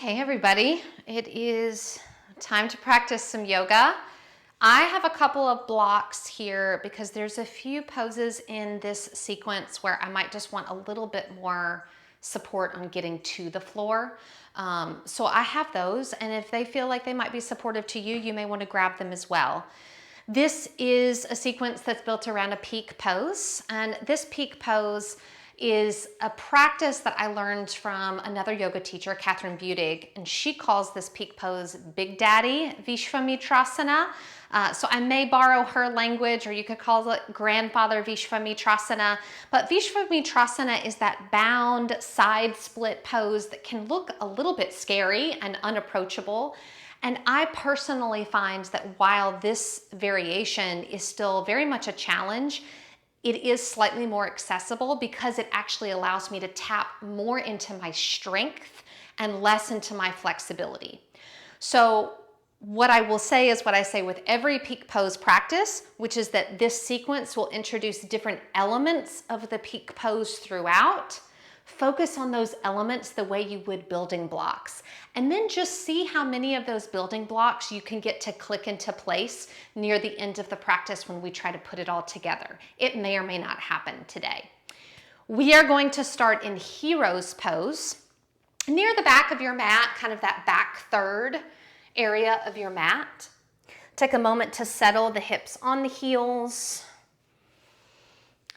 Okay, everybody, it is time to practice some yoga. I have a couple of blocks here because there's a few poses in this sequence where I might just want a little bit more support on getting to the floor. So I have those, and if they feel like they might be supportive to you, you may want to grab them as well. This is a sequence that's built around a peak pose, and this peak pose is a practice that I learned from another yoga teacher, Kathryn Budig, and she calls this peak pose Big Daddy Visvamitrasana. So I may borrow her language, or you could call it Grandfather Visvamitrasana. But Visvamitrasana is that bound side split pose that can look a little bit scary and unapproachable. And I personally find that while this variation is still very much a challenge, it is slightly more accessible because it actually allows me to tap more into my strength and less into my flexibility. So what I will say is what I say with every peak pose practice, which is that this sequence will introduce different elements of the peak pose throughout. Focus on those elements the way you would building blocks. And then just see how many of those building blocks you can get to click into place near the end of the practice when we try to put it all together. It may or may not happen today. We are going to start in Hero's Pose. Near the back of your mat, kind of that back third area of your mat. Take a moment to settle the hips on the heels.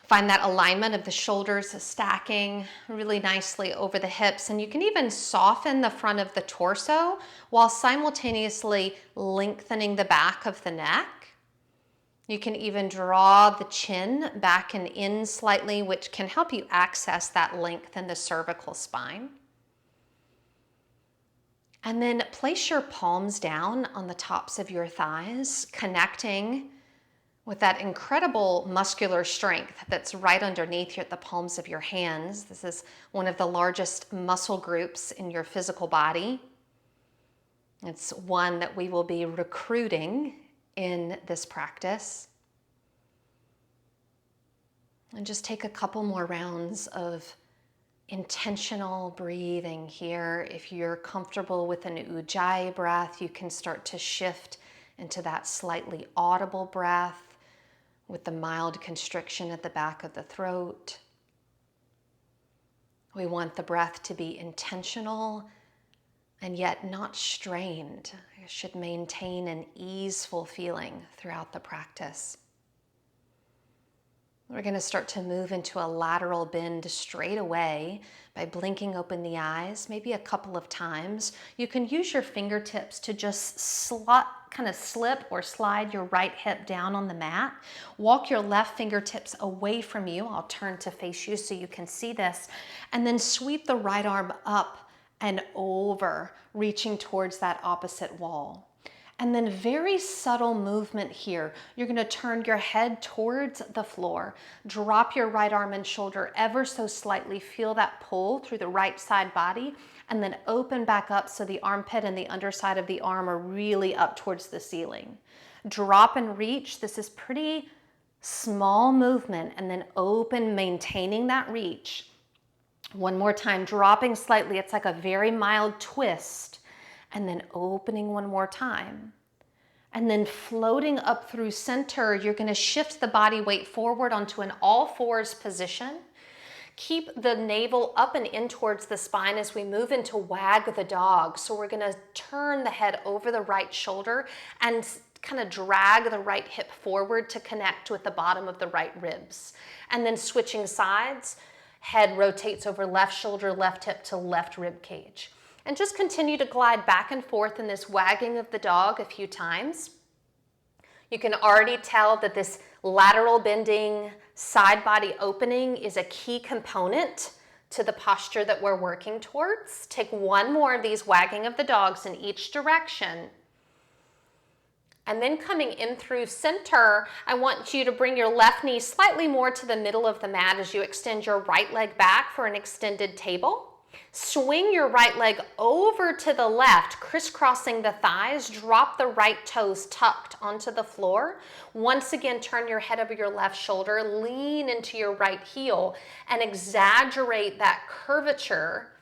Find that alignment of the shoulders stacking really nicely over the hips, and you can even soften the front of the torso while simultaneously lengthening the back of the neck. You can even draw the chin back and in slightly, which can help you access that length in the cervical spine. And then place your palms down on the tops of your thighs, connecting with that incredible muscular strength that's right underneath you at the palms of your hands. This is one of the largest muscle groups in your physical body. It's one that we will be recruiting in this practice. And just take a couple more rounds of intentional breathing here. If you're comfortable with an ujjayi breath, you can start to shift into that slightly audible breath with the mild constriction at the back of the throat. We want the breath to be intentional and yet not strained. It should maintain an easeful feeling throughout the practice. We're going to start to move into a lateral bend straight away by blinking open the eyes, maybe a couple of times. You can use your fingertips to just kind of slip or slide your right hip down on the mat. Walk your left fingertips away from you. I'll turn to face you so you can see this. And then sweep the right arm up and over, reaching towards that opposite wall. And then very subtle movement here. You're going to turn your head towards the floor. Drop your right arm and shoulder ever so slightly. Feel that pull through the right side body. And then open back up so the armpit and the underside of the arm are really up towards the ceiling. Drop and reach. This is pretty small movement. And then open, maintaining that reach. One more time, dropping slightly. It's like a very mild twist. And then opening one more time. And then floating up through center, you're going to shift the body weight forward onto an all fours position. Keep the navel up and in towards the spine as we move into wag the dog. So we're going to turn the head over the right shoulder and kind of drag the right hip forward to connect with the bottom of the right ribs. And then switching sides, head rotates over left shoulder, left hip to left rib cage. And just continue to glide back and forth in this wagging of the dog a few times. You can already tell that this lateral bending, side body opening is a key component to the posture that we're working towards. Take one more of these wagging of the dogs in each direction. And then coming in through center, I want you to bring your left knee slightly more to the middle of the mat as you extend your right leg back for an extended table. Swing your right leg over to the left, crisscrossing the thighs. Drop the right toes tucked onto the floor. Once again, turn your head over your left shoulder. Lean into your right heel and exaggerate that curvature.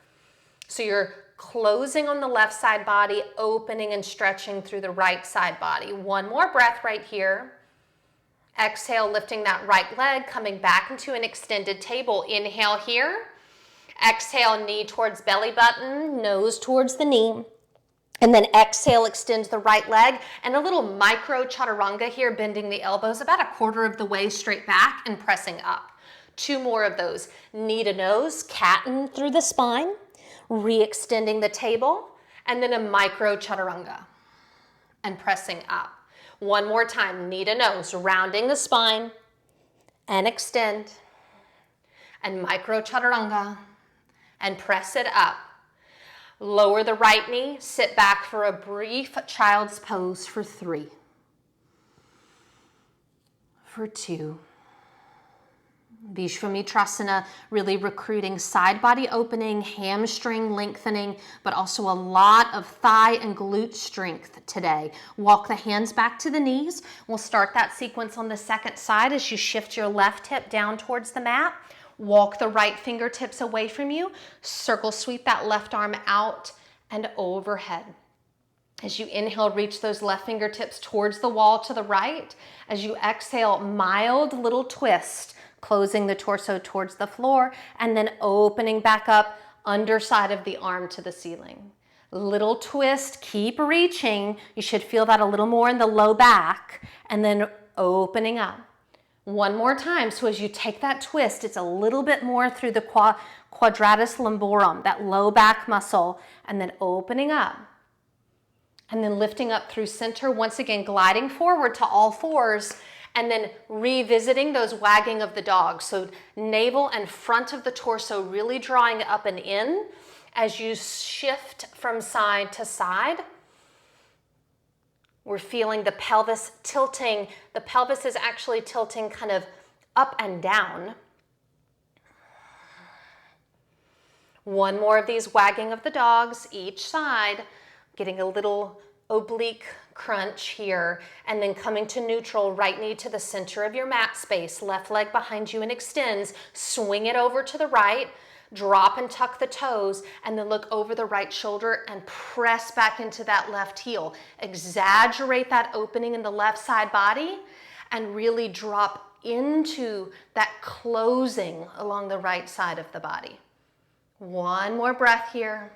So you're Closing on the left side body, opening and stretching through the right side body. One more breath right here. Exhale, lifting that right leg, coming back into an extended table. Inhale here. Exhale, knee towards belly button, nose towards the knee. And then exhale, extend the right leg, and a little micro chaturanga here, bending the elbows about 1/4 of the way straight back and pressing up. 2 more of those. Knee to nose, cat-ing through the spine, re-extending the table, and then a micro chaturanga and pressing up. 1 more time, knee to nose, rounding the spine and extend, and micro chaturanga and press it up. Lower the right knee, sit back for a brief child's pose for 3, for 2. Visvamitrasana, really recruiting side body opening, hamstring lengthening, but also a lot of thigh and glute strength today. Walk the hands back to the knees. We'll start that sequence on the second side as you shift your left hip down towards the mat. Walk the right fingertips away from you. Circle sweep that left arm out and overhead. As you inhale, reach those left fingertips towards the wall to the right. As you exhale, mild little twist, closing the torso towards the floor, and then opening back up, underside of the arm to the ceiling. Little twist, keep reaching. You should feel that a little more in the low back, and then opening up. 1 more time. So as you take that twist, it's a little bit more through the quadratus lumborum, that low back muscle, and then opening up. And then lifting up through center, once again gliding forward to all fours, and then revisiting those wagging of the dog. So navel and front of the torso really drawing up and in as you shift from side to side. We're feeling the pelvis tilting. The pelvis is actually tilting kind of up and down. 1 more of these wagging of the dogs each side, getting a little oblique crunch here, and then coming to neutral, right knee to the center of your mat space, left leg behind you and extends, swing it over to the right, drop and tuck the toes, and then look over the right shoulder and press back into that left heel. Exaggerate that opening in the left side body and really drop into that closing along the right side of the body. 1 more breath here.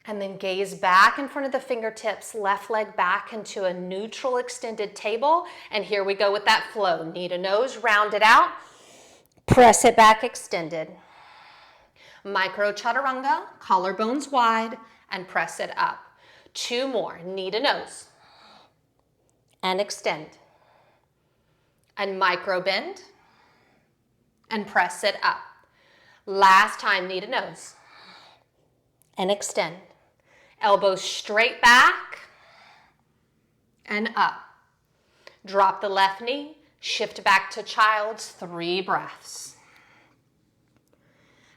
And then gaze back in front of the fingertips, left leg back into a neutral extended table. And here we go with that flow. Knee to nose, round it out. Press it back, extended. Micro chaturanga, collarbones wide, and press it up. 2 more, knee to nose. And extend. And micro bend. And press it up. Last time, knee to nose. And extend. Elbows straight back and up. Drop the left knee, shift back to child's, 3 breaths.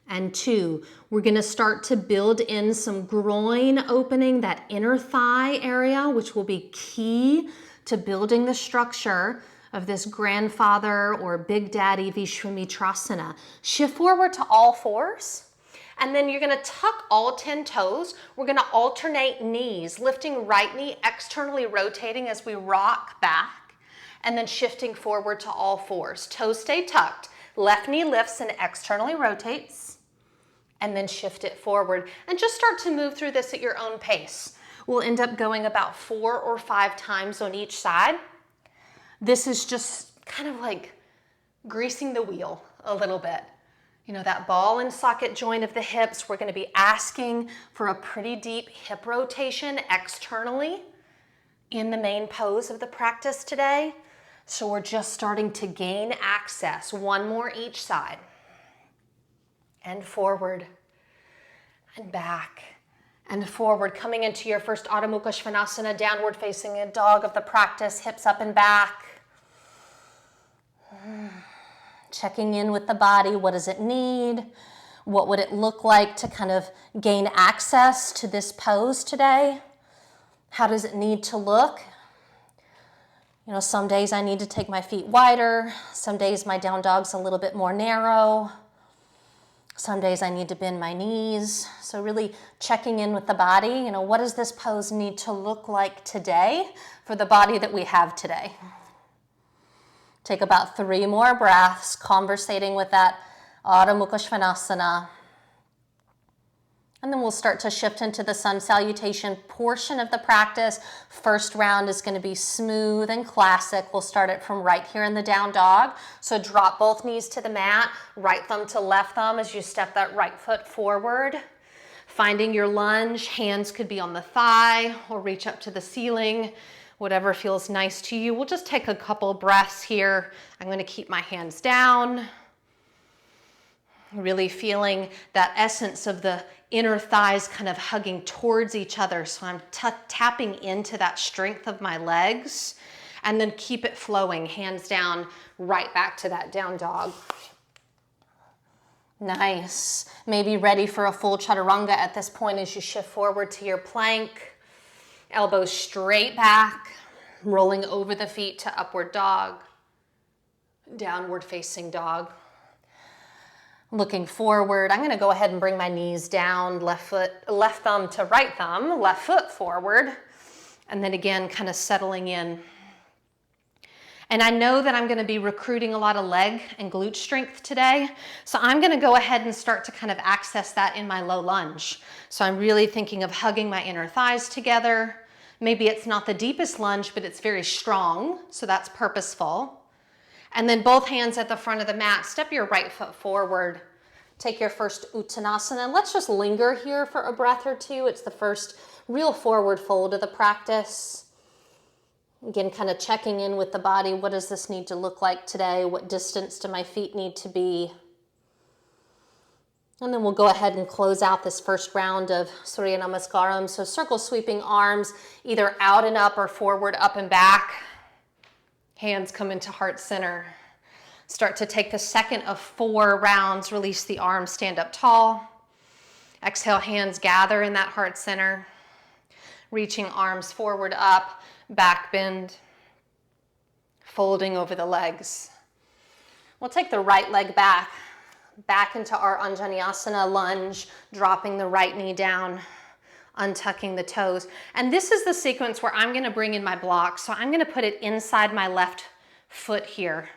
And 2, we're gonna start to build in some groin opening, that inner thigh area, which will be key to building the structure of this grandfather or big daddy Visvamitrasana. Shift forward to all fours. And then you're gonna tuck all 10 toes. We're gonna alternate knees, lifting right knee, externally rotating as we rock back, and then shifting forward to all fours. Toes stay tucked. Left knee lifts and externally rotates, and then shift it forward. And just start to move through this at your own pace. We'll end up going about 4 or 5 times on each side. This is just kind of like greasing the wheel a little bit. You know, that ball and socket joint of the hips, we're gonna be asking for a pretty deep hip rotation externally in the main pose of the practice today. So we're just starting to gain access. 1 more each side. And forward, and back, and forward. Coming into your first Adho Mukha Svanasana, downward facing dog of the practice, hips up and back. Checking in with the body. What does it need? What would it look like to kind of gain access to this pose today? How does it need to look? You know, some days I need to take my feet wider. Some days my down dog's a little bit more narrow. Some days I need to bend my knees. So really checking in with the body, what does this pose need to look like today for the body that we have today? Take about 3 more breaths, conversating with that Adho Mukha Svanasana. And then we'll start to shift into the sun salutation portion of the practice. First round is going to be smooth and classic. We'll start it from right here in the down dog. So drop both knees to the mat, right thumb to left thumb as you step that right foot forward. Finding your lunge, hands could be on the thigh or reach up to the ceiling, whatever feels nice to you. We'll just take a couple breaths here. I'm going to keep my hands down. Really feeling that essence of the inner thighs kind of hugging towards each other. So I'm tapping into that strength of my legs, and then keep it flowing, hands down, right back to that down dog. Nice. Maybe ready for a full chaturanga at this point as you shift forward to your plank. Elbows straight back, rolling over the feet to upward dog, downward facing dog. Looking forward, I'm going to go ahead and bring my knees down, left thumb to right thumb, left foot forward, and then again kind of settling in. And I know that I'm going to be recruiting a lot of leg and glute strength today, so I'm going to go ahead and start to kind of access that in my low lunge. So I'm really thinking of hugging my inner thighs together. Maybe it's not the deepest lunge, but it's very strong, so that's purposeful. And then both hands at the front of the mat. Step your right foot forward. Take your first Uttanasana. And let's just linger here for a breath or two. It's the first real forward fold of the practice. Again, kind of checking in with the body. What does this need to look like today? What distance do my feet need to be? And then we'll go ahead and close out this first round of Surya Namaskaram. So circle sweeping arms, either out and up or forward, up and back. Hands come into heart center. Start to take the second of 4 rounds. Release the arms, stand up tall. Exhale, hands gather in that heart center. Reaching arms forward, up, back bend. Folding over the legs. We'll take the right leg back into our Anjaneyasana lunge, dropping the right knee down, untucking the toes. And this is the sequence where I'm going to bring in my block. So I'm going to put it inside my left foot here.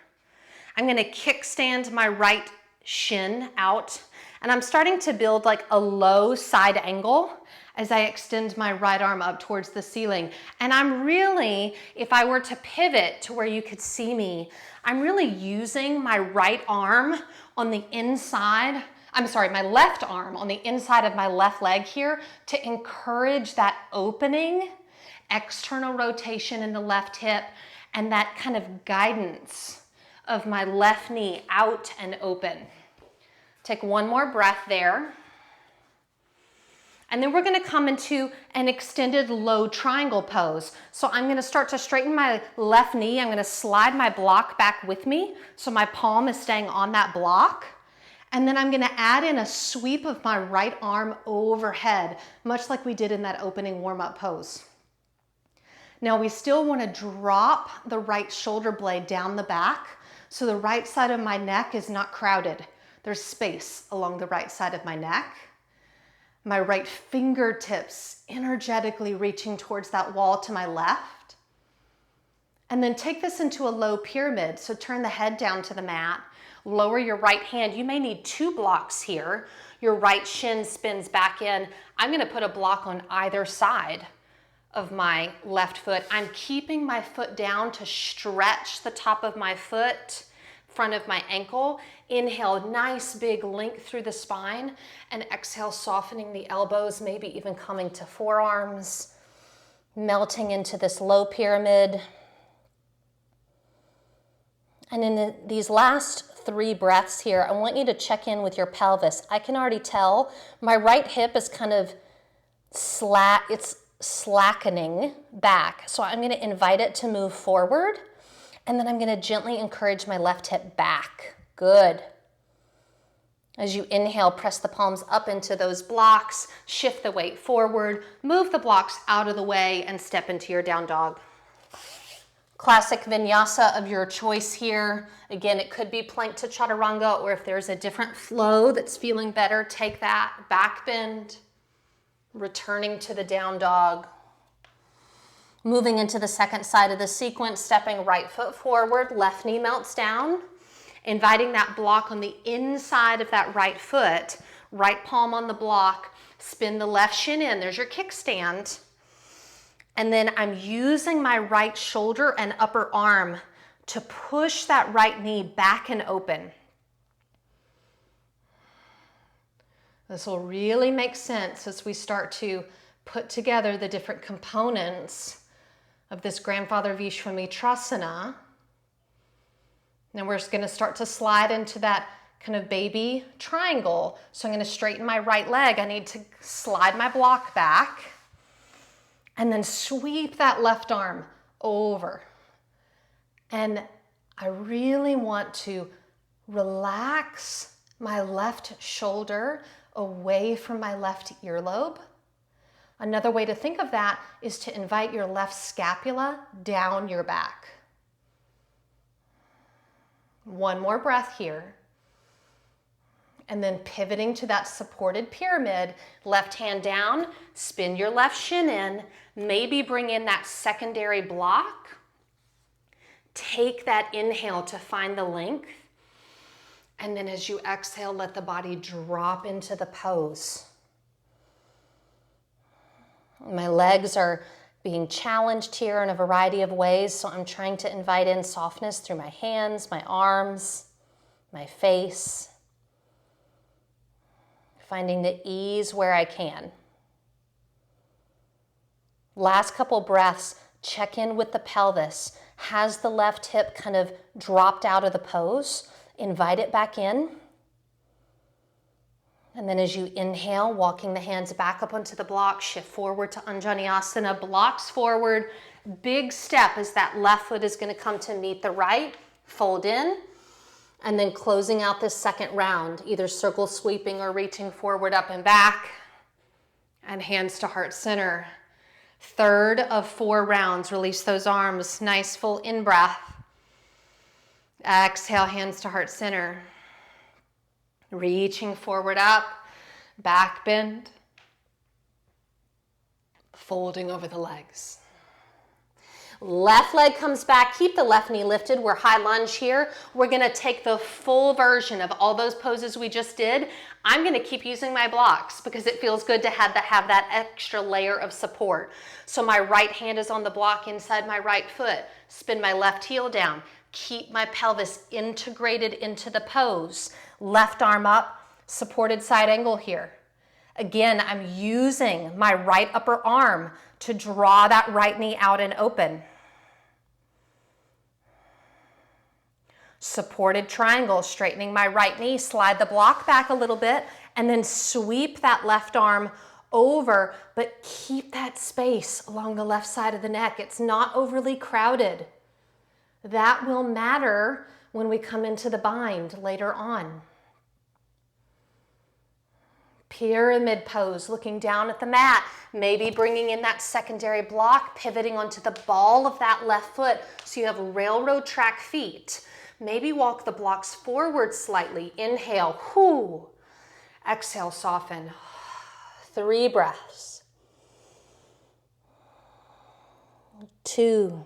I'm going to kickstand my right shin out, and I'm starting to build like a low side angle as I extend my right arm up towards the ceiling. And I'm really, if I were to pivot to where you could see me, I'm really using my right arm on the inside, my left arm on the inside of my left leg here to encourage that opening, external rotation in the left hip, and that kind of guidance of my left knee out and open. Take one more breath there. And then we're going to come into an extended low triangle pose. So I'm going to start to straighten my left knee. I'm going to slide my block back with me so my palm is staying on that block. And then I'm going to add in a sweep of my right arm overhead, much like we did in that opening warm-up pose. Now we still want to drop the right shoulder blade down the back so the right side of my neck is not crowded. There's space along the right side of my neck. My right fingertips energetically reaching towards that wall to my left. And then take this into a low pyramid. So turn the head down to the mat. Lower your right hand. You may need 2 blocks here. Your right shin spins back in. I'm going to put a block on either side of my left foot. I'm keeping my foot down to stretch the top of my foot, front of my ankle. Inhale, nice big length through the spine, and exhale, softening the elbows, maybe even coming to forearms, melting into this low pyramid. And in these last 3 breaths here, I want you to check in with your pelvis. I can already tell my right hip is kind of it's slackening back. So I'm going to invite it to move forward, and then I'm going to gently encourage my left hip back. Good. As you inhale, press the palms up into those blocks, shift the weight forward, move the blocks out of the way, and step into your down dog. Classic vinyasa of your choice here. Again, it could be plank to chaturanga, or if there's a different flow that's feeling better, take that. Back bend, returning to the down dog. Moving into the second side of the sequence, stepping right foot forward, left knee melts down, inviting that block on the inside of that right foot, right palm on the block, spin the left shin in, there's your kickstand. And then I'm using my right shoulder and upper arm to push that right knee back and open. This will really make sense as we start to put together the different components of this grandfather Visvamitrasana. Now we're just going to start to slide into that kind of baby triangle. So I'm going to straighten my right leg. I need to slide my block back and then sweep that left arm over. And I really want to relax my left shoulder away from my left earlobe. Another way to think of that is to invite your left scapula down your back. One more breath here. And then pivoting to that supported pyramid, left hand down, spin your left shin in, maybe bring in that secondary block. Take that inhale to find the length. And then as you exhale, let the body drop into the pose. My legs are being challenged here in a variety of ways, so I'm trying to invite in softness through my hands, my arms, my face. Finding the ease where I can. Last couple breaths, check in with the pelvis. Has the left hip kind of dropped out of the pose? Invite it back in. And then as you inhale, walking the hands back up onto the block, shift forward to Anjaneyasana, blocks forward. Big step as that left foot is going to come to meet the right. Fold in. And then closing out this second round, either circle sweeping or reaching forward, up and back. And hands to heart center. Third of 4 rounds. Release those arms. Nice full in-breath. Exhale, hands to heart center. Reaching forward up. Back bend. Folding over the legs. Left leg comes back. Keep the left knee lifted. We're high lunge here. We're going to take the full version of all those poses we just did. I'm going to keep using my blocks because it feels good to have that extra layer of support. So my right hand is on the block inside my right foot. Spin my left heel down. Keep my pelvis integrated into the pose. Left arm up, supported side angle here. Again, I'm using my right upper arm to draw that right knee out and open. Supported triangle, straightening my right knee, slide the block back a little bit, and then sweep that left arm over, but keep that space along the left side of the neck. It's not overly crowded. That will matter when we come into the bind later on. Pyramid pose, looking down at the mat, maybe bringing in that secondary block, pivoting onto the ball of that left foot so you have railroad track feet. Maybe walk the blocks forward slightly. Inhale, whoo. Exhale, soften. 3 breaths. 2.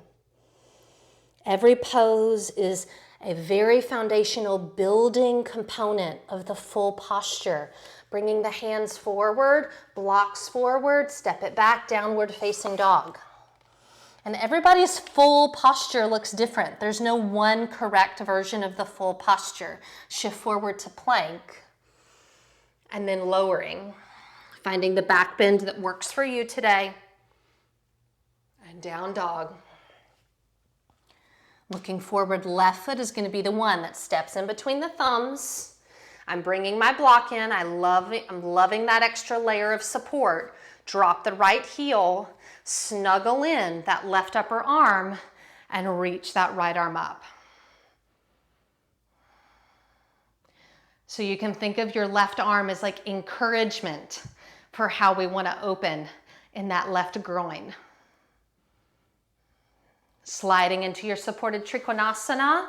Every pose is a very foundational building component of the full posture. Bringing the hands forward, blocks forward, step it back, downward facing dog. And everybody's full posture looks different. There's no one correct version of the full posture. Shift forward to plank, and then lowering. Finding the back bend that works for you today. And down dog. Looking forward, left foot is going to be the one that steps in between the thumbs. I'm bringing my block in. I'm loving that extra layer of support. Drop the right heel, snuggle in that left upper arm, and reach that right arm up. So you can think of your left arm as like encouragement for how we want to open in that left groin. Sliding into your supported Trikonasana,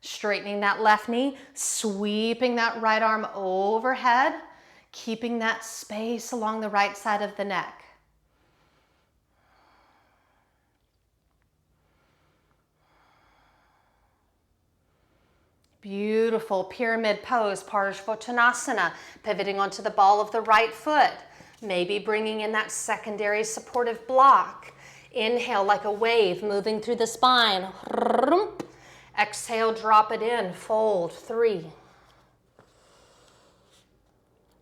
straightening that left knee, sweeping that right arm overhead, keeping that space along the right side of the neck. Beautiful pyramid pose, Parsvottanasana, pivoting onto the ball of the right foot, maybe bringing in that secondary supportive block. Inhale like a wave, moving through the spine. Exhale, drop it in, fold. 3,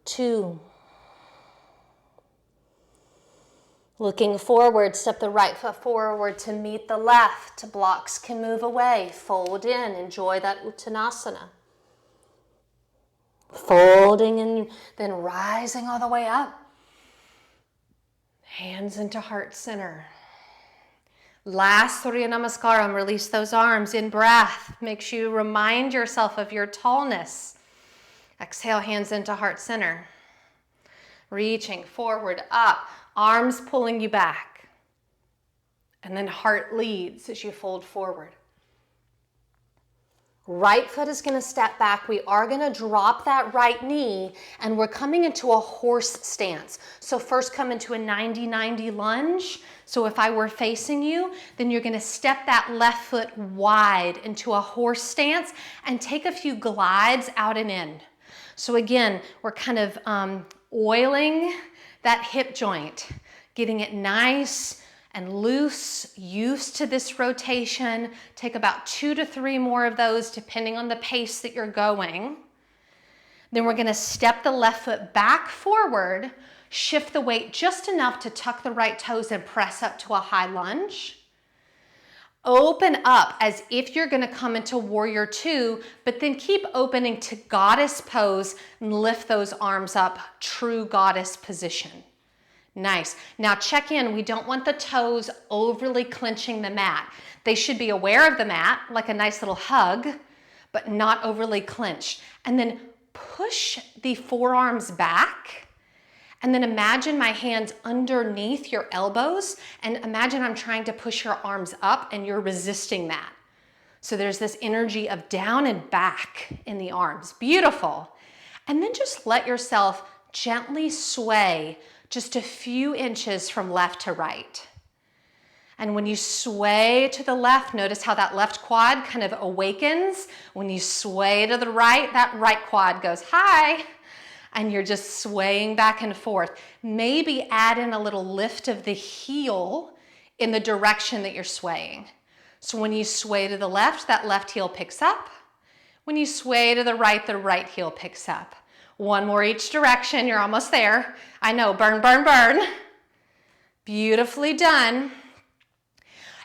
2. Looking forward, step the right foot forward to meet the left. Blocks can move away, fold in, enjoy that Uttanasana. Folding and then rising all the way up. Hands into heart center. Last Surya Namaskaram, release those arms in breath. Make sure you remind yourself of your tallness. Exhale, hands into heart center. Reaching forward, up, arms pulling you back. And then heart leads as you fold forward. Right foot is going to step back. We are going to drop that right knee and we're coming into a horse stance. So first come into a 90-90 lunge. So if I were facing you, then you're going to step that left foot wide into a horse stance and take a few glides out and in. So again, we're kind of oiling that hip joint, getting it nice and loose, used to this rotation. Take about 2 to 3 more of those depending on the pace that you're going. Then we're gonna step the left foot back forward, shift the weight just enough to tuck the right toes and press up to a high lunge. Open up as if you're gonna come into warrior 2, but then keep opening to goddess pose and lift those arms up, true goddess position. Nice. Now check in. We don't want the toes overly clenching the mat. They should be aware of the mat, like a nice little hug, but not overly clenched. And then push the forearms back. And then imagine my hands underneath your elbows. And imagine I'm trying to push your arms up and you're resisting that. So there's this energy of down and back in the arms. Beautiful. And then just let yourself gently sway just a few inches from left to right. And when you sway to the left, notice how that left quad kind of awakens. When you sway to the right, that right quad goes high, and you're just swaying back and forth. Maybe add in a little lift of the heel in the direction that you're swaying. So when you sway to the left, that left heel picks up. When you sway to the right heel picks up. One more each direction, you're almost there. I know, burn, burn, burn. Beautifully done.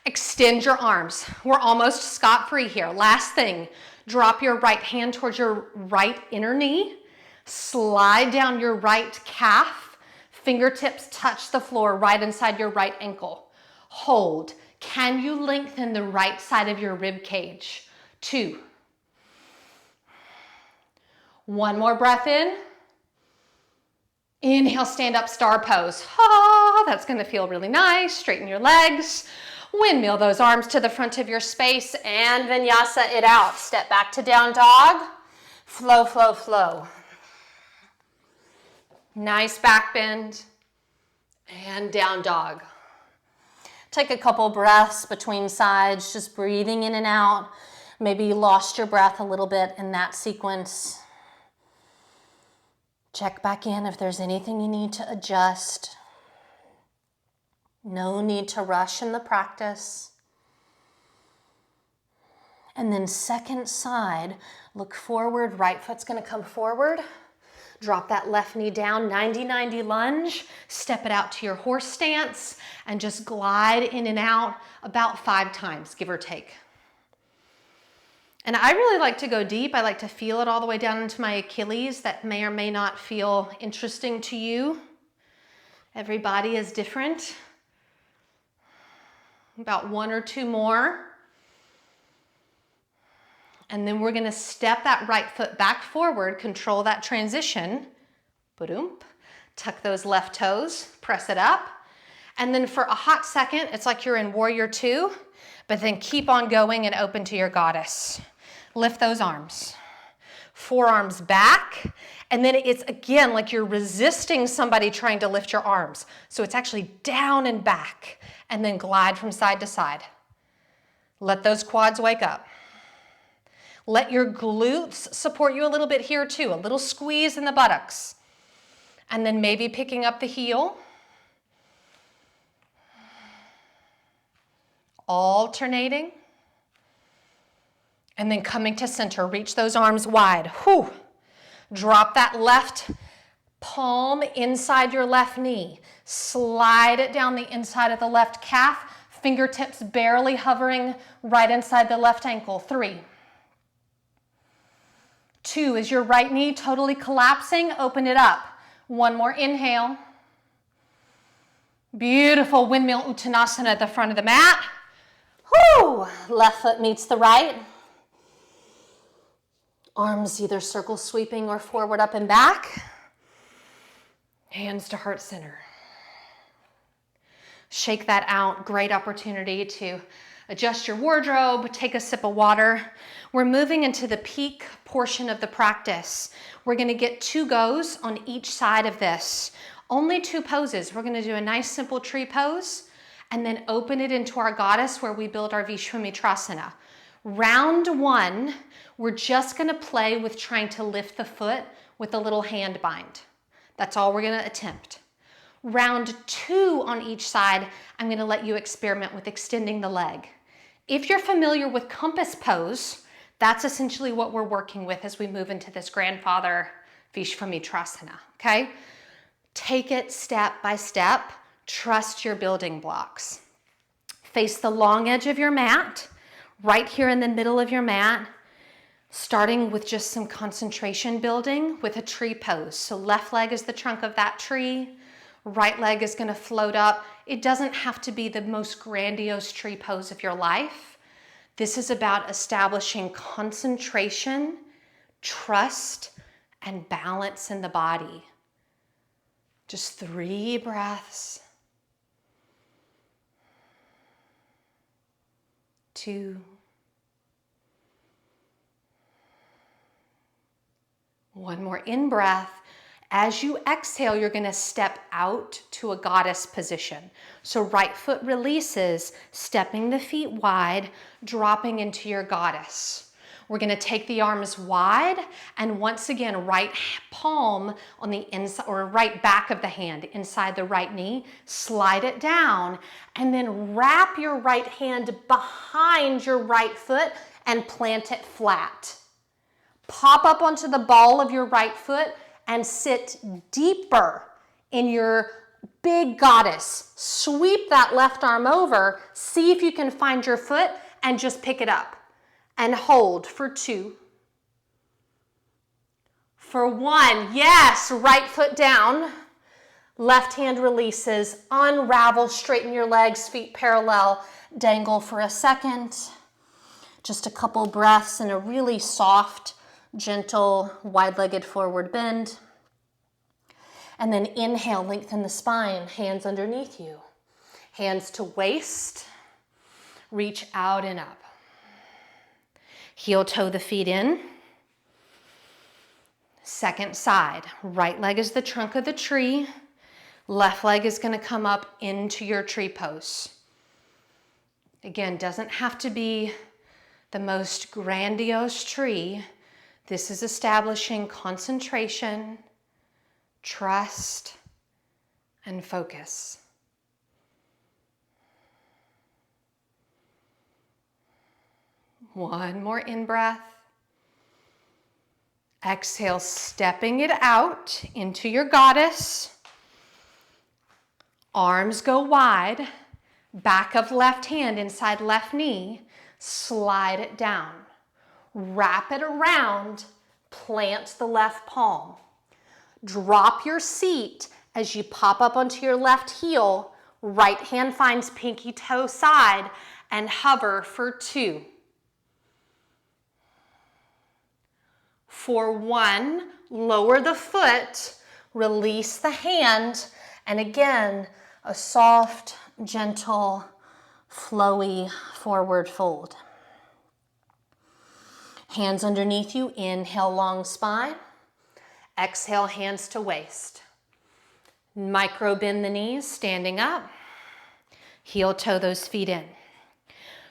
Extend your arms. We're almost scot-free here. Last thing, drop your right hand towards your right inner knee. Slide down your right calf. Fingertips touch the floor right inside your right ankle. Hold. Can you lengthen the right side of your rib cage? 2. One more breath in. Inhale, stand up, star pose. That's gonna feel really nice. Straighten your legs. Windmill those arms to the front of your space and vinyasa it out. Step back to down dog. Flow, flow, flow. Nice back bend and down dog. Take a couple breaths between sides, just breathing in and out. Maybe you lost your breath a little bit in that sequence. Check back in if there's anything you need to adjust. No need to rush in the practice. And then second side, look forward, right foot's gonna come forward. Drop that left knee down, 90-90 lunge. Step it out to your horse stance and just glide in and out about 5 times, give or take. And I really like to go deep. I like to feel it all the way down into my Achilles. That may or may not feel interesting to you. Every body is different. About 1 or 2 more. And then we're gonna step that right foot back forward, control that transition. Ba-doom. Tuck those left toes, press it up. And then for a hot second, it's like you're in warrior 2, but then keep on going and open to your goddess. Lift those arms. Forearms back, and then it's again like you're resisting somebody trying to lift your arms. So it's actually down and back, and then glide from side to side. Let those quads wake up. Let your glutes support you a little bit here too, a little squeeze in the buttocks. And then maybe picking up the heel. Alternating. And then coming to center, reach those arms wide. Whew. Drop that left palm inside your left knee. Slide it down the inside of the left calf. Fingertips barely hovering right inside the left ankle. 3. 2, is your right knee totally collapsing? Open it up. 1 more inhale. Beautiful windmill uttanasana at the front of the mat. Whew. Left foot meets the right. Arms either circle sweeping or forward, up and back. Hands to heart center. Shake that out. Great opportunity to adjust your wardrobe, take a sip of water. We're moving into the peak portion of the practice. We're going to get 2 goes on each side of this. Only 2 poses. We're going to do a nice simple tree pose and then open it into our goddess where we build our Visvamitrasana. Round 1, we're just going to play with trying to lift the foot with a little hand bind. That's all we're going to attempt. Round 2 on each side, I'm going to let you experiment with extending the leg. If you're familiar with compass pose, that's essentially what we're working with as we move into this grandfather Visvamitrasana, okay? Take it step by step. Trust your building blocks. Face the long edge of your mat, right here in the middle of your mat, starting with just some concentration building with a tree pose. So left leg is the trunk of that tree, right leg is going to float up. It doesn't have to be the most grandiose tree pose of your life. This is about establishing concentration, trust, and balance in the body. Just 3 breaths. 2. 1 more in breath. As you exhale, you're going to step out to a goddess position. So right foot releases, stepping the feet wide, dropping into your goddess. We're going to take the arms wide, and once again, right palm on the inside, or right back of the hand inside the right knee, slide it down, and then wrap your right hand behind your right foot and plant it flat. Pop up onto the ball of your right foot and sit deeper in your big goddess. Sweep that left arm over, see if you can find your foot and just pick it up. And hold for 2. For 1, yes, right foot down. Left hand releases, unravel, straighten your legs, feet parallel, dangle for a second. Just a couple breaths in a really soft, gentle, wide-legged forward bend. And then inhale, lengthen the spine, hands underneath you. Hands to waist, reach out and up. Heel toe the feet in. Second side, right leg is the trunk of the tree. Left leg is going to come up into your tree pose. Again, doesn't have to be the most grandiose tree. This is establishing concentration, trust, and focus. One more in-breath. Exhale, stepping it out into your goddess. Arms go wide. Back of left hand inside left knee. Slide it down. Wrap it around. Plant the left palm. Drop your seat as you pop up onto your left heel. Right hand finds pinky toe side and hover for 2. For 1, lower the foot, release the hand, and again, a soft, gentle, flowy forward fold. Hands underneath you, inhale, long spine. Exhale, hands to waist. Micro bend the knees, standing up. Heel toe those feet in.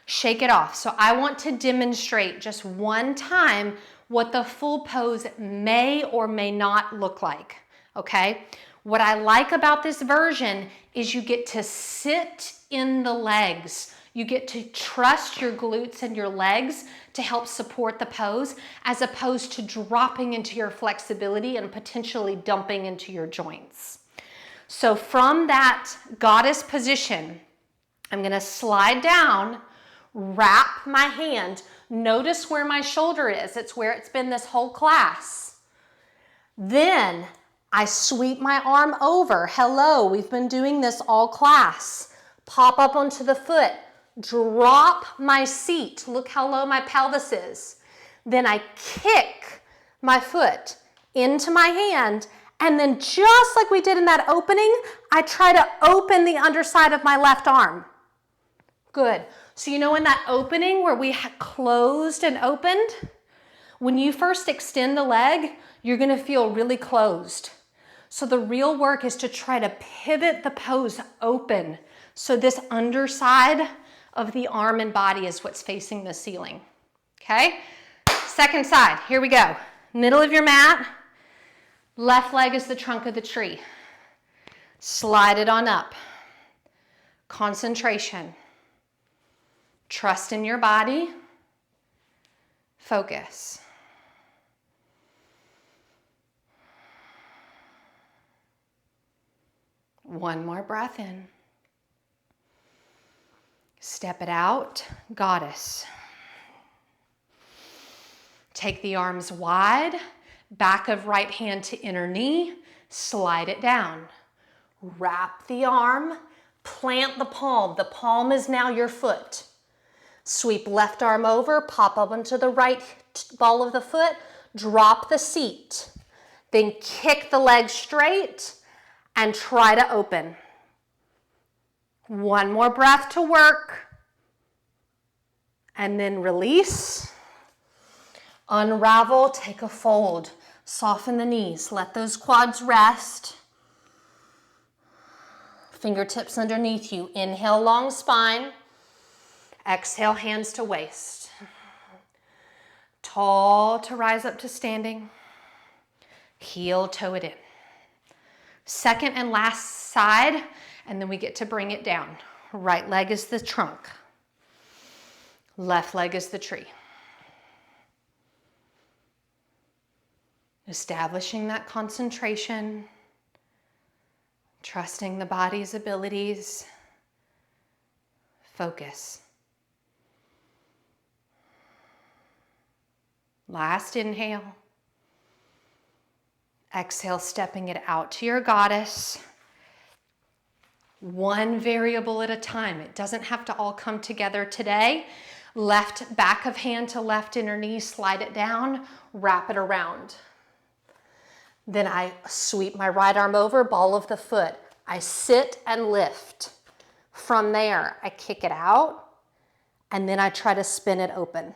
Shake it off. So I want to demonstrate just one time what the full pose may or may not look like, okay? What I like about this version is you get to sit in the legs. You get to trust your glutes and your legs to help support the pose, as opposed to dropping into your flexibility and potentially dumping into your joints. So from that goddess position, I'm gonna slide down, wrap my hand. Notice where my shoulder is. It's where it's been this whole class. Then I sweep my arm over. Hello, we've been doing this all class. Pop up onto the foot. Drop my seat. Look how low my pelvis is. Then I kick my foot into my hand, and then just like we did in that opening, I try to open the underside of my left arm. Good. So you know in that opening where we closed and opened, when you first extend the leg, you're gonna feel really closed. So the real work is to try to pivot the pose open. So this underside of the arm and body is what's facing the ceiling, okay? Second side, here we go. Middle of your mat, left leg is the trunk of the tree. Slide it on up. Concentration. Trust in your body. Focus. One more breath in. Step it out, goddess. Take the arms wide, back of right hand to inner knee, slide it down. Wrap the arm, plant the palm. The palm is now your foot. Sweep left arm over, pop up onto the right ball of the foot, drop the seat. Then kick the leg straight and try to open. One more breath to work. And then release. Unravel, take a fold. Soften the knees, let those quads rest. Fingertips underneath you. Inhale, long spine. Exhale, hands to waist. Tall to rise up to standing. Heel toe it in. Second and last side, and then we get to bring it down. Right leg is the trunk. Left leg is the tree. Establishing that concentration, trusting the body's abilities. Focus. Last inhale. Exhale, stepping it out to your goddess. One variable at a time. It doesn't have to all come together today. Left back of hand to left inner knee, slide it down, wrap it around. Then I sweep my right arm over, ball of the foot. I sit and lift. From there, I kick it out, and then I try to spin it open.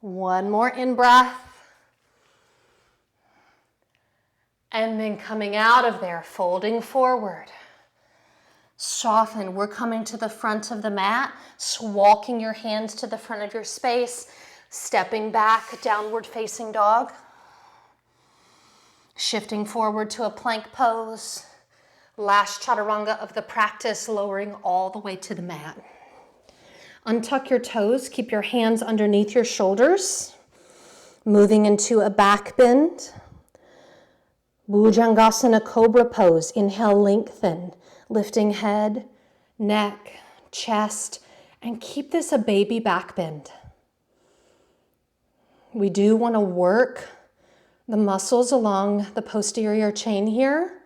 One more in-breath. And then coming out of there, folding forward. Soften. We're coming to the front of the mat, walking your hands to the front of your space, stepping back, downward facing dog. Shifting forward to a plank pose. Last chaturanga of the practice, lowering all the way to the mat. Untuck your toes, keep your hands underneath your shoulders. Moving into a back bend. Bhujangasana Cobra pose. Inhale, lengthen. Lifting head, neck, chest, and keep this a baby back bend. We do want to work the muscles along the posterior chain here,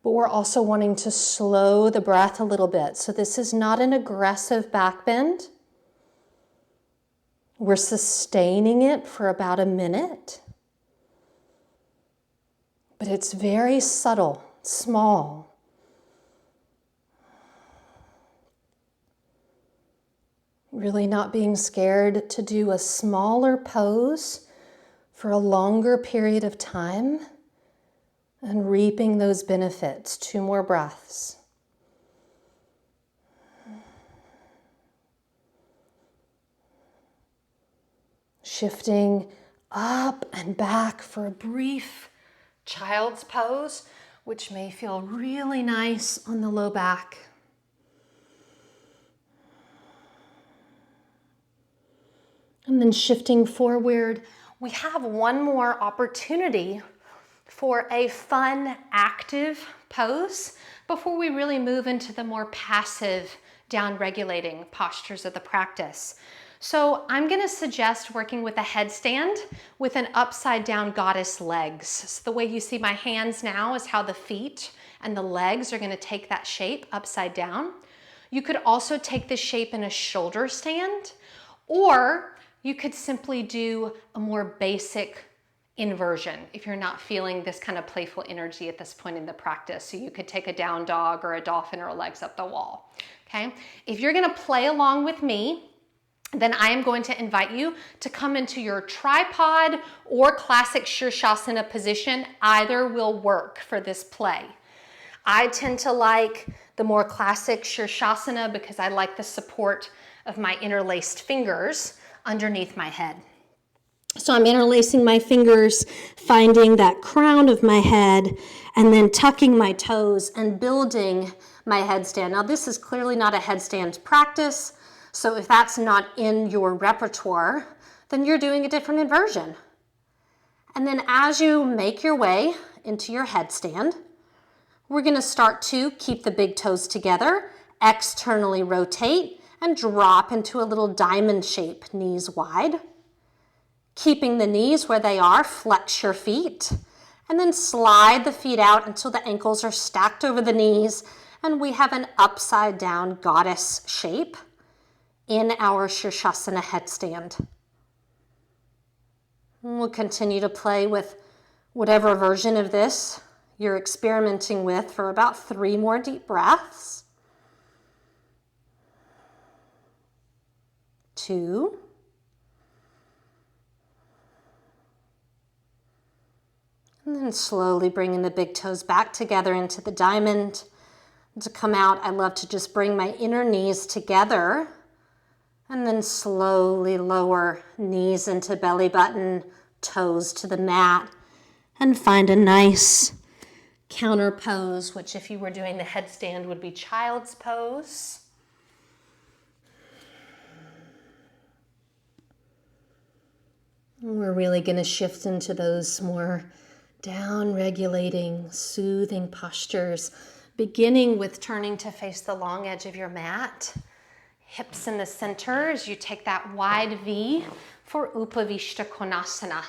but we're also wanting to slow the breath a little bit. So this is not an aggressive back bend. We're sustaining it for about a minute, but it's very subtle, small. Really not being scared to do a smaller pose for a longer period of time and reaping those benefits. 2 more breaths. Shifting up and back for a brief child's pose, which may feel really nice on the low back. And then shifting forward, we have one more opportunity for a fun, active pose before we really move into the more passive, down-regulating postures of the practice. So I'm going to suggest working with a headstand with an upside down goddess legs. So the way you see my hands now is how the feet and the legs are going to take that shape upside down. You could also take this shape in a shoulder stand, or you could simply do a more basic inversion if you're not feeling this kind of playful energy at this point in the practice. So you could take a down dog or a dolphin or legs up the wall. Okay? If you're going to play along with me, then I am going to invite you to come into your tripod or classic Shirshasana position. Either will work for this play. I tend to like the more classic Shirshasana because I like the support of my interlaced fingers underneath my head. So I'm interlacing my fingers, finding that crown of my head, and then tucking my toes and building my headstand. Now this is clearly not a headstand practice, so if that's not in your repertoire, then you're doing a different inversion. And then as you make your way into your headstand, we're going to start to keep the big toes together, externally rotate, and drop into a little diamond shape, knees wide. Keeping the knees where they are, flex your feet, and then slide the feet out until the ankles are stacked over the knees, and we have an upside down goddess shape in our Shirshasana headstand. And we'll continue to play with whatever version of this you're experimenting with for about 3 more deep breaths. 2. And then slowly bringing the big toes back together into the diamond. And to come out, I love to just bring my inner knees together and then slowly lower knees into belly button, toes to the mat, and find a nice counter pose, which if you were doing the headstand would be child's pose. We're really going to shift into those more down-regulating, soothing postures, beginning with turning to face the long edge of your mat. Hips in the center as you take that wide V for Upavishta Konasana.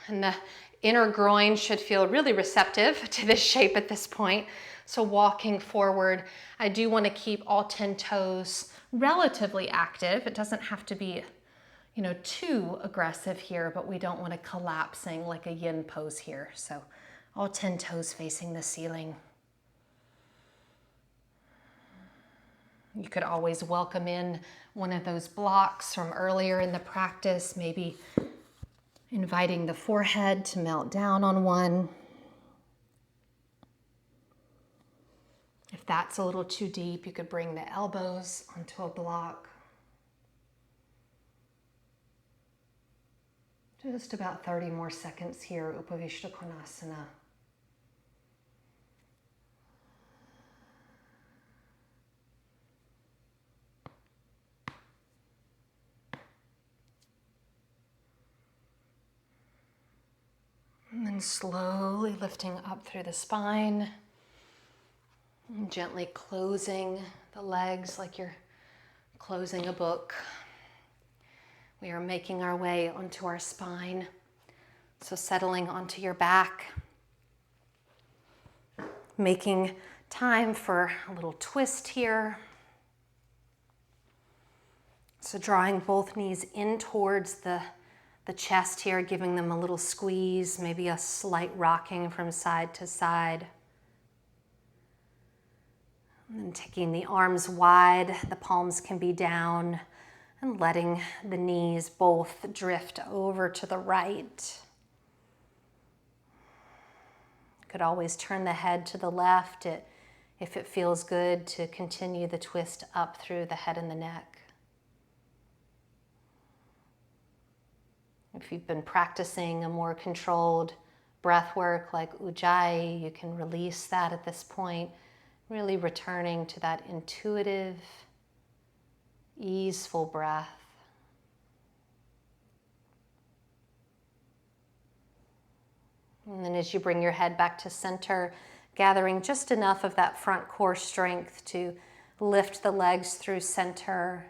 And the inner groin should feel really receptive to this shape at this point. So walking forward, I do want to keep all 10 toes relatively active. It doesn't have to be, too aggressive here, but we don't want to collapsing like a yin pose here. So all 10 toes facing the ceiling. You could always welcome in one of those blocks from earlier in the practice, maybe inviting the forehead to melt down on one. If that's a little too deep, you could bring the elbows onto a block. Just about 30 more seconds here, Upavishta Konasana. And then slowly lifting up through the spine, and gently closing the legs like you're closing a book. We are making our way onto our spine, so settling onto your back, making time for a little twist here. So drawing both knees in towards the chest here, giving them a little squeeze, maybe a slight rocking from side to side. And taking the arms wide, the palms can be down, and letting the knees both drift over to the right. Could always turn the head to the left if it feels good to continue the twist up through the head and the neck. If you've been practicing a more controlled breath work like Ujjayi, you can release that at this point, really returning to that intuitive, easeful breath. And then as you bring your head back to center, gathering just enough of that front core strength to lift the legs through center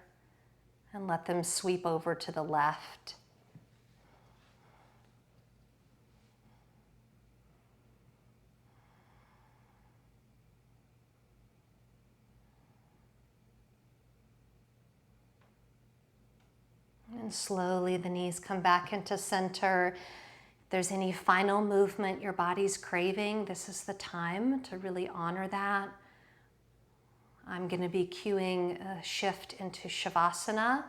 and let them sweep over to the left. And slowly the knees come back into center. If there's any final movement your body's craving, this is the time to really honor that. I'm going to be cueing a shift into Shavasana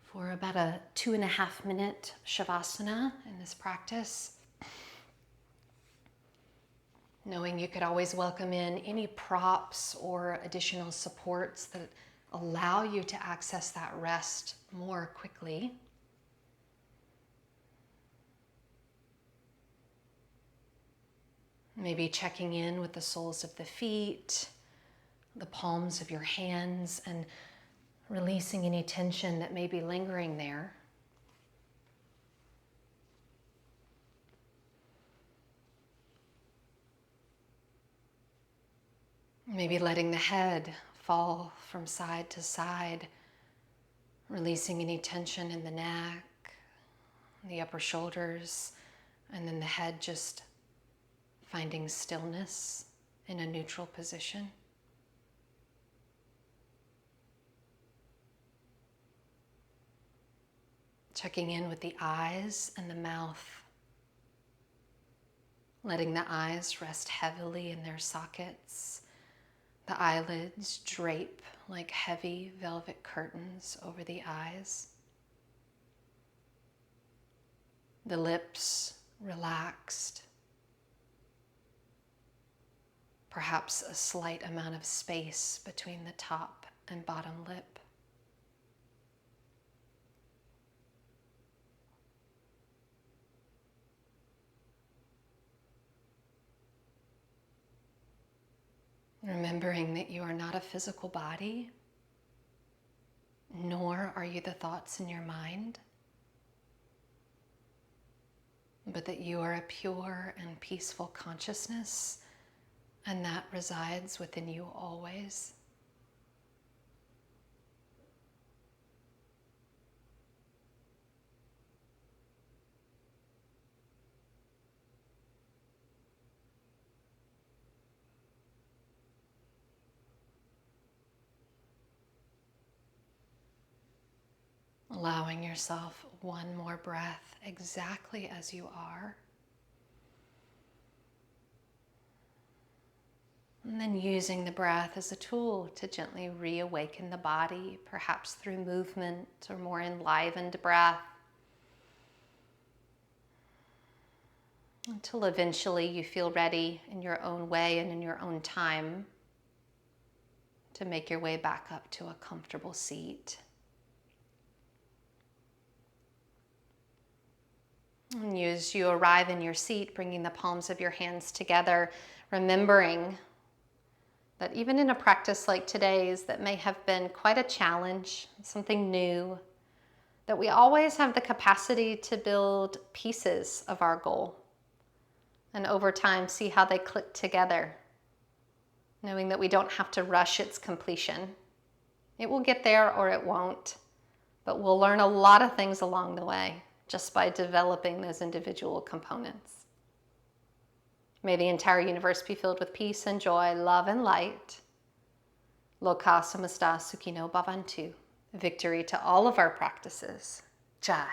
for about a 2.5 minute Shavasana in this practice. Knowing you could always welcome in any props or additional supports that allow you to access that rest more quickly. Maybe checking in with the soles of the feet, the palms of your hands, and releasing any tension that may be lingering there. Maybe letting the head fall from side to side, releasing any tension in the neck, the upper shoulders, and then the head just finding stillness in a neutral position. Checking in with the eyes and the mouth, letting the eyes rest heavily in their sockets. The eyelids drape like heavy velvet curtains over the eyes. The lips relaxed. Perhaps a slight amount of space between the top and bottom lip. Remembering that you are not a physical body, nor are you the thoughts in your mind, but that you are a pure and peaceful consciousness, and that resides within you always. Allowing yourself one more breath exactly as you are. And then using the breath as a tool to gently reawaken the body, perhaps through movement or more enlivened breath, until eventually you feel ready in your own way and in your own time to make your way back up to a comfortable seat. And as you arrive in your seat, bringing the palms of your hands together, remembering that even in a practice like today's that may have been quite a challenge, something new, that we always have the capacity to build pieces of our goal and over time see how they click together, knowing that we don't have to rush its completion. It will get there or it won't, but we'll learn a lot of things along the way just by developing those individual components. May the entire universe be filled with peace and joy, love and light. Loka samasta sukhino bhavantu. Victory to all of our practices. Jai.